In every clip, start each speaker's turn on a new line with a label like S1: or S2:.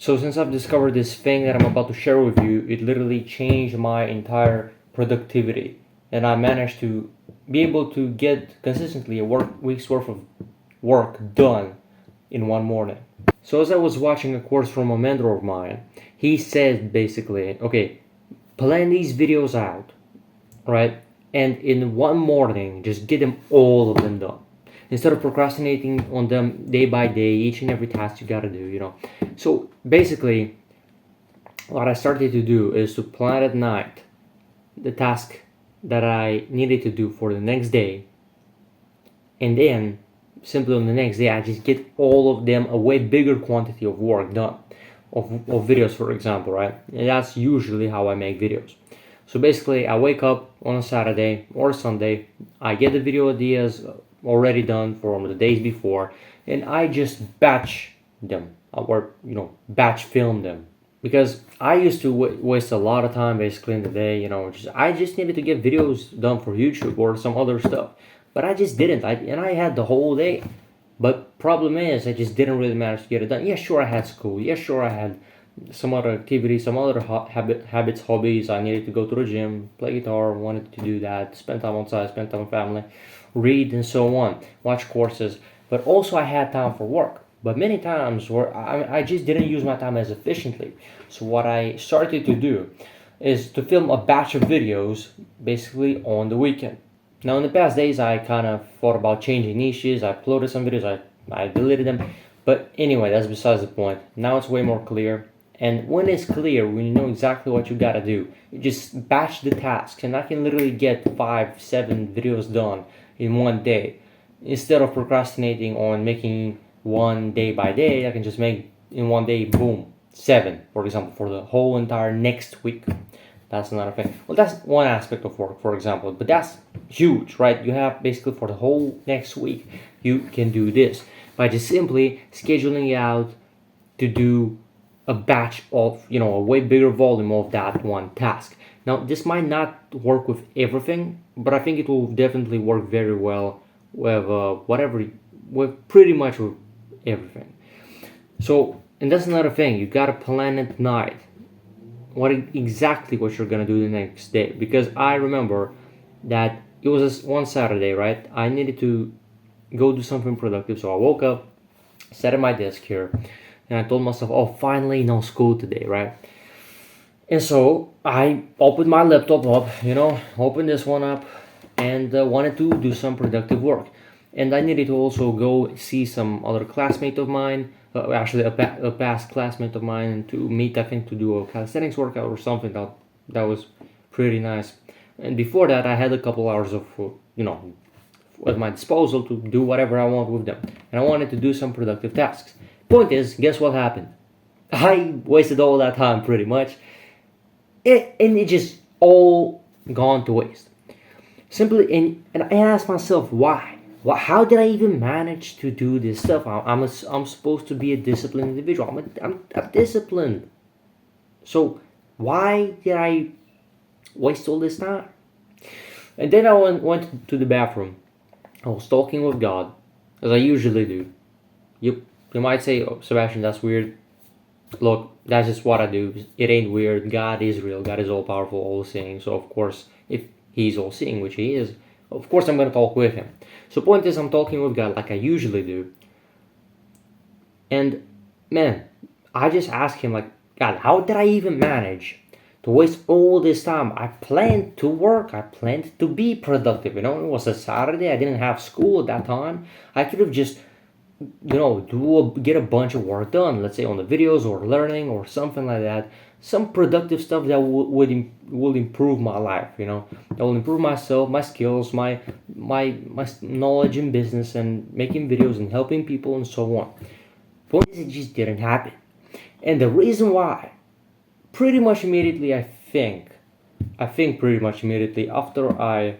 S1: So since I've discovered this thing that I'm about to share with you, it literally changed my entire productivity. And I managed to be able to get consistently a week's worth of work done in one morning. So as I was watching a course from a mentor of mine, he said basically, okay, plan these videos out, right? And in one morning, just get them all of them done. Instead of procrastinating on them day by day, each and every task you gotta do. So basically, what I started to do is to plan at night the task that I needed to do for the next day, and then simply on the next day I just get all of them, a way bigger quantity of work done, of videos, for example, right? And that's usually how I make videos. So basically I wake up on a Saturday or Sunday, I get the video ideas already done from the days before, and I just batch them, or batch film them, because I used to waste a lot of time basically in the day. I just needed to get videos done for YouTube or some other stuff, but I just didn't. I had the whole day, but problem is I just didn't really manage to get it done. Yeah, sure, I had school. Yeah, sure, I had some other activities, some other habits, hobbies. I needed to go to the gym, play guitar, wanted to do that, spend time outside, spend time with family, read, and so on, watch courses. But also I had time for work. But many times where I just didn't use my time as efficiently. So what I started to do is to film a batch of videos basically on the weekend. Now in the past days I kind of thought about changing niches. I uploaded some videos, I deleted them. But anyway, that's besides the point. Now it's way more clear. And when it's clear, when you know exactly what you gotta do, you just batch the tasks, and I can literally get 5-7 videos done in one day. Instead of procrastinating on making one day by day, I can just make in one day, boom, 7, for example, for the whole entire next week. That's another thing. Well, that's one aspect of work, for example, but that's huge, right? You have basically for the whole next week, you can do this by just simply scheduling out to do a batch of, a way bigger volume of that one task. Now, this might not work with everything, but I think it will definitely work very well with with pretty much with everything. So, and that's another thing. You gotta plan at night exactly what you're gonna do the next day. Because I remember that it was one Saturday, right? I needed to go do something productive, so I woke up, sat at my desk here, and I told myself, oh, finally no school today, right? And so I opened my laptop up, opened this one up, and wanted to do some productive work. And I needed to also go see some other classmate of mine, actually a past classmate of mine, to meet, I think, to do a calisthenics workout or something that was pretty nice. And before that, I had a couple hours of, at my disposal to do whatever I want with them. And I wanted to do some productive tasks. Point is, guess what happened? I wasted all that time pretty much. And it just all gone to waste. Simply, and I asked myself, why? How did I even manage to do this stuff? I'm supposed to be a disciplined individual. I'm disciplined. So why did I waste all this time? And then I went to the bathroom. I was talking with God, as I usually do. You might say, oh, Sebastian, that's weird. Look, that's just what I do. It ain't weird. God is real. God is all powerful, all seeing. So of course, if He's all seeing, which He is, of course I'm going to talk with Him. So point is, I'm talking with God like I usually do. And man, I just asked Him, like, God, how did I even manage to waste all this time? I planned to work. I planned to be productive. It was a Saturday. I didn't have school at that time. I could have just get a bunch of work done, let's say on the videos or learning or something like that, some productive stuff that will improve my life, that will improve myself, my skills, my knowledge in business and making videos and helping people and so on. Point is, it just didn't happen. And the reason why, pretty much immediately, I think pretty much immediately after I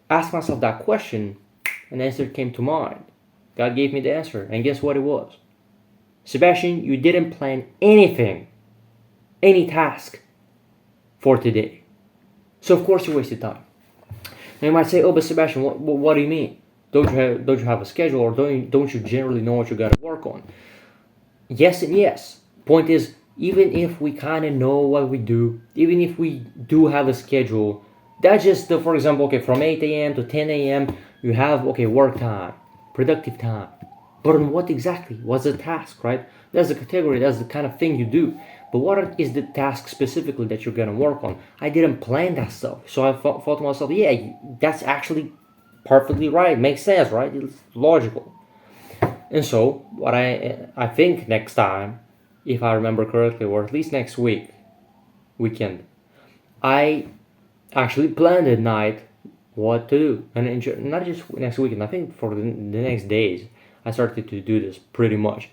S1: asked myself that question, an answer came to mind. God gave me the answer, and guess what it was? Sebastian, you didn't plan anything, any task for today. So of course you wasted time. Now you might say, oh, but Sebastian, what do you mean? Don't you have a schedule, or don't you generally know what you got to work on? Yes and yes. Point is, even if we kind of know what we do, even if we do have a schedule, that's just the, for example, okay, from 8 a.m. to 10 a.m., you have, okay, work time, productive time. But on what exactly? What's the task, right? That's the category, that's the kind of thing you do. But what is the task specifically that you're gonna work on? I didn't plan that stuff. So I thought to myself, yeah, that's actually perfectly right. Makes sense, right? It's logical. And so, what I think next time, if I remember correctly, or at least next weekend, I actually planned at night what to do, and not just next weekend. I think for the next days, I started to do this pretty much,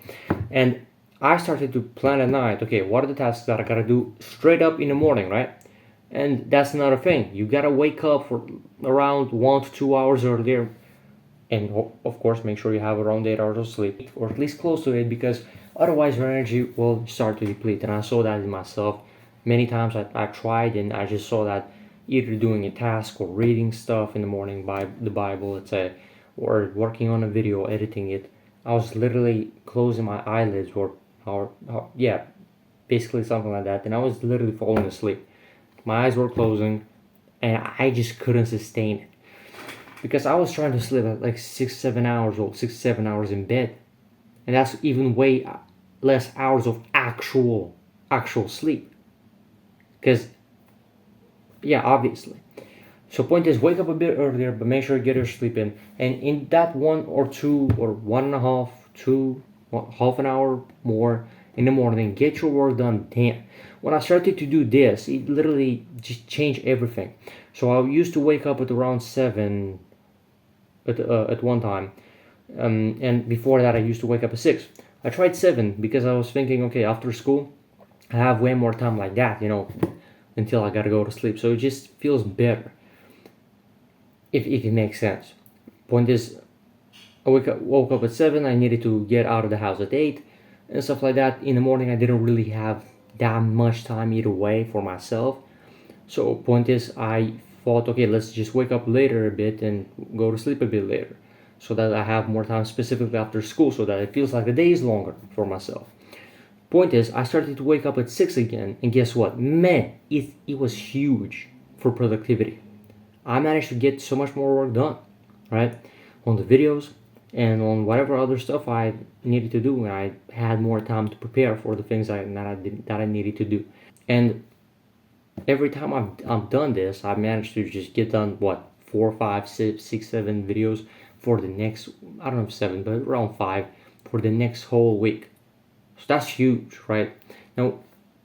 S1: and I started to plan at night. Okay, what are the tasks that I gotta do straight up in the morning, right? And that's another thing. You gotta wake up for around 1 to 2 hours earlier, and of course make sure you have around 8 hours of sleep, or at least close to it, because otherwise your energy will start to deplete. And I saw that in myself many times. I tried, and I just saw that either doing a task or reading stuff in the morning by the Bible, let's say, or working on a video, editing it, I was literally closing my eyelids, or yeah, basically something like that, and I was literally falling asleep. My eyes were closing, and I just couldn't sustain it, because I was trying to sleep at like 6 7 hours, or 6 7 hours in bed, and that's even way less hours of actual sleep. Because yeah, obviously. So point is, wake up a bit earlier, but make sure you get your sleep in. And in that 1 or 2 or 1.5, 2, half an hour more in the morning, get your work done. Damn. When I started to do this, it literally just changed everything. So I used to wake up at around 7 at one time, and before that I used to wake up at 6. I tried 7 because I was thinking, okay, after school I have way more time like that, until I gotta go to sleep. So it just feels better, if it makes sense. Point is, I woke up at 7. I needed to get out of the house at 8 and stuff like that. In the morning I didn't really have that much time either way for myself. So point is, I thought, okay, let's just wake up later a bit and go to sleep a bit later, so that I have more time specifically after school, so that it feels like the day is longer for myself. Point is, I started to wake up at 6 again, and guess what? Man, it was huge for productivity. I managed to get so much more work done, right? On the videos and on whatever other stuff I needed to do, and I had more time to prepare for the things that I needed to do. And every time I've done this, I've managed to just get done, what, 4 5 6 6 7 videos for the next, I don't know if 7, but around 5, for the next whole week. So that's huge, right? Now,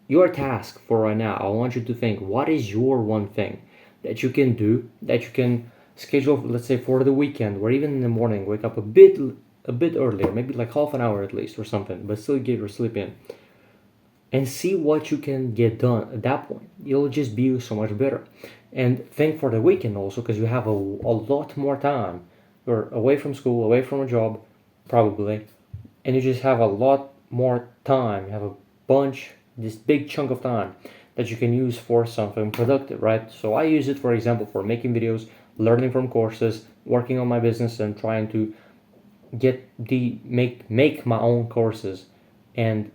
S1: your task for right now, I want you to think, what is your one thing that you can do, that you can schedule, let's say for the weekend, or even in the morning, wake up a bit earlier, maybe like half an hour at least or something, but still get your sleep in, and see what you can get done at that point. You'll just be so much better. And think for the weekend also, because you have a lot more time. You're away from school, away from a job, probably, and you just have a lot more time. You have a bunch, this big chunk of time that you can use for something productive, right? So I use it, for example, for making videos, learning from courses, working on my business, and trying to make my own courses and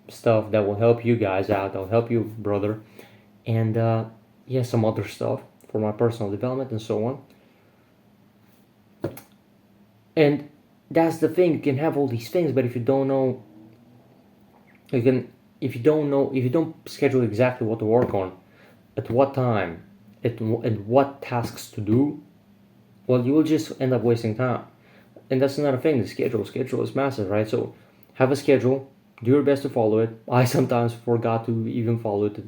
S1: stuff that will help you guys out, that'll help you, brother, and yeah, some other stuff for my personal development and so on. And that's the thing, you can have all these things, but if you don't know, if you don't schedule exactly what to work on, at what time, and what tasks to do, well, you will just end up wasting time. And that's another thing, the schedule is massive, right? So have a schedule, do your best to follow it. I sometimes forgot to even follow it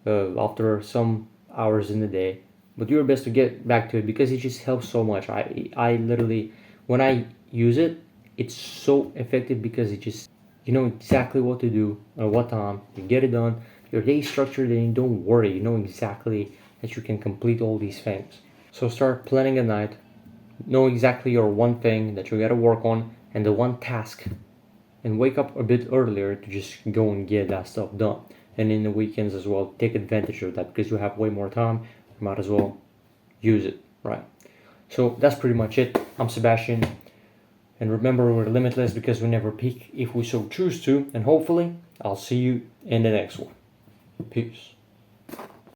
S1: after some hours in the day, but do your best to get back to it, because it just helps so much. I literally, when I use it, it's so effective, because it just, you know exactly what to do at what time, you get it done, your day is structured, and you don't worry, you know exactly that you can complete all these things. So start planning at night, know exactly your one thing that you gotta work on, and the one task, and wake up a bit earlier to just go and get that stuff done. And in the weekends as well, take advantage of that, because you have way more time, you might as well use it, right? So that's pretty much it. I'm Sebastian. And remember, we're limitless because we never peak if we so choose to. And hopefully, I'll see you in the next one. Peace.